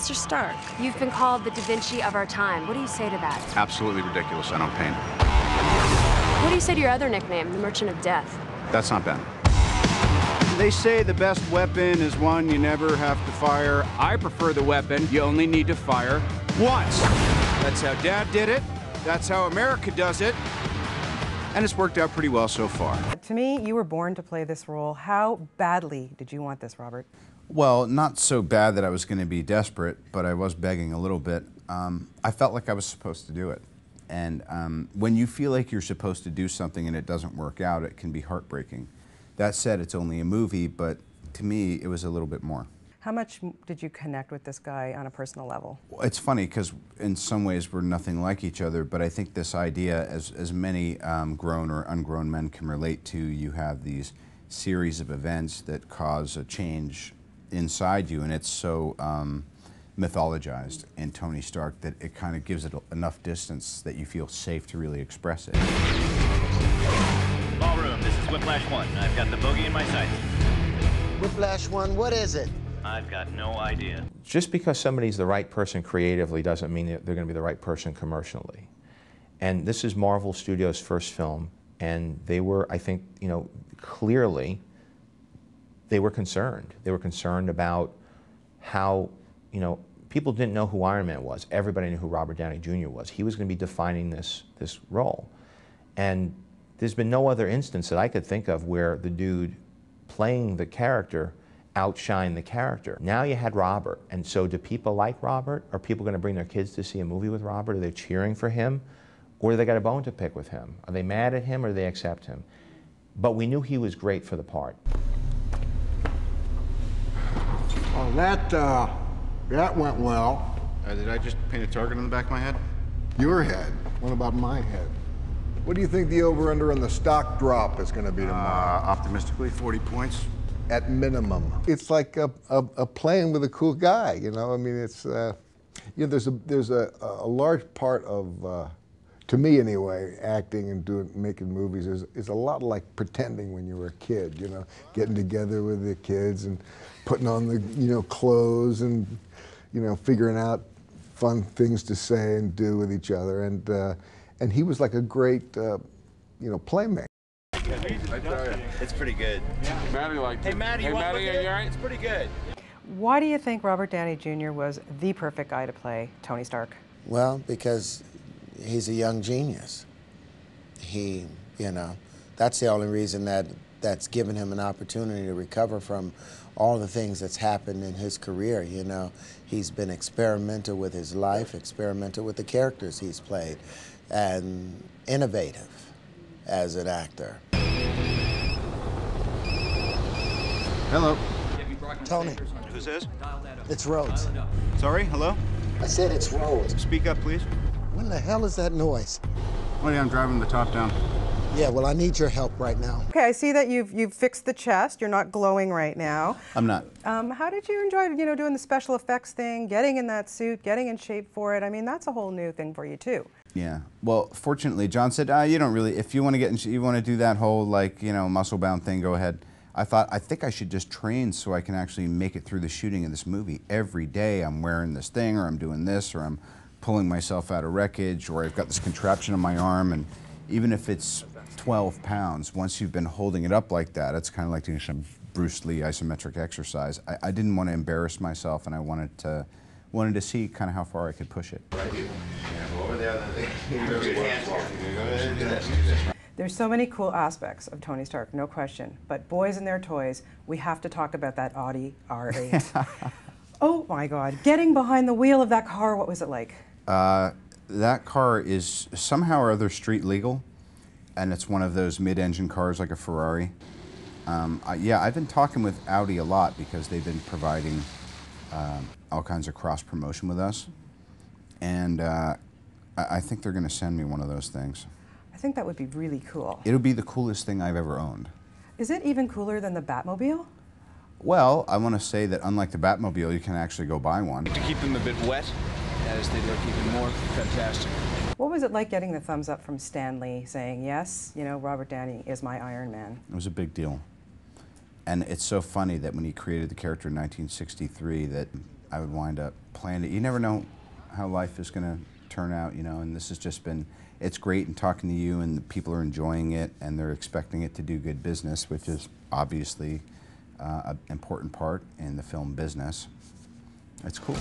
Mr. Stark, you've been called the Da Vinci of our time. What do you say to that? Absolutely ridiculous. I don't paint. What do you say to your other nickname, the Merchant of Death? That's not Ben. They say the best weapon is one you never have to fire. I prefer the weapon you only need to fire once. That's how Dad did it. That's how America does it. And it's worked out pretty well so far. To me, you were born to play this role. How badly did you want this, Robert? Well, not so bad that I was going to be desperate, but I was begging a little bit. I felt like I was supposed to do it. And when you feel like you're supposed to do something and it doesn't work out, it can be heartbreaking. That said, it's only a movie, but to me, it was a little bit more. How much did you connect with this guy on a personal level? It's funny, because in some ways we're nothing like each other, but I think this idea, as many grown or ungrown men can relate to, you have these series of events that cause a change inside you, and it's so mythologized in Tony Stark that it kind of gives it enough distance that you feel safe to really express it. Ballroom, this is Whiplash 1. I've got the bogey in my sights. Whiplash 1, what is it? I've got no idea. Just because somebody's the right person creatively doesn't mean that they're going to be the right person commercially. And this is Marvel Studios' first film, and they were, I think, you know, clearly, they were concerned. They were concerned about how, you know, people didn't know who Iron Man was. Everybody knew who Robert Downey Jr. was. He was going to be defining this role. And there's been no other instance that I could think of where the dude playing the character outshine the character. Now you had Robert, and so do people like Robert? Are people going to bring their kids to see a movie with Robert? Are they cheering for him? Or do they got a bone to pick with him? Are they mad at him or do they accept him? But we knew he was great for the part. Oh, that went well. Did I just paint a target on the back of my head? Your head. What about my head? What do you think the over-under on the stock drop is going to be tomorrow? Optimistically, 40 points. At minimum. It's like a playing with a cool guy, you know? I mean, it's, you know, there's a large part of, to me anyway, acting and making movies is a lot like pretending when you were a kid, you know? Getting together with the kids and putting on the, you know, clothes and, you know, figuring out fun things to say and do with each other. And he was like a great, you know, playmate. It's pretty good. Maddie liked it. Hey, Maddie, you want you all right? It's pretty good. Why do you think Robert Downey Jr. was the perfect guy to play Tony Stark? Well, because he's a young genius. He, you know, that's the only reason that's given him an opportunity to recover from all the things that's happened in his career, you know. He's been experimental with his life, experimental with the characters he's played, and innovative as an actor. Hello. Tony. Who's this? It's Rhodes. Sorry, hello? I said it's Rhodes. Speak up, please. When the hell is that noise? Oh yeah, I'm driving the top down. Yeah, well, I need your help right now. Okay, I see that you've fixed the chest. You're not glowing right now. I'm not. How did you enjoy, you know, doing the special effects thing, getting in that suit, getting in shape for it? I mean, that's a whole new thing for you too. Yeah. Well, fortunately, John said, you don't really, if you want to get in, you want to do that whole, like, you know, muscle-bound thing, go ahead. I thought, I think I should just train so I can actually make it through the shooting of this movie. Every day I'm wearing this thing, or I'm doing this, or I'm pulling myself out of wreckage, or I've got this contraption on my arm, and even if it's 12 pounds, once you've been holding it up like that, it's kind of like doing some Bruce Lee isometric exercise. I didn't want to embarrass myself, and I wanted to see kind of how far I could push it. There's so many cool aspects of Tony Stark, no question. But boys and their toys, we have to talk about that Audi R8. Oh my God, getting behind the wheel of that car, what was it like? That car is somehow or other street legal, and it's one of those mid-engine cars like a Ferrari. Yeah, I've been talking with Audi a lot because they've been providing all kinds of cross-promotion with us, and I think they're going to send me one of those things. I think that would be really cool. It'll be the coolest thing I've ever owned. Is it even cooler than the Batmobile? Well, I want to say that unlike the Batmobile, you can actually go buy one. To keep them a bit wet, as they look even more fantastic. What was it like getting the thumbs up from Stan Lee saying, yes, you know, Robert Downey is my Iron Man? It was a big deal. And it's so funny that when he created the character in 1963 that I would wind up playing it. You never know how life is going to turn out, you know, and this has just been, it's great in talking to you, and the people are enjoying it, and they're expecting it to do good business, which is obviously an important part in the film business. It's cool.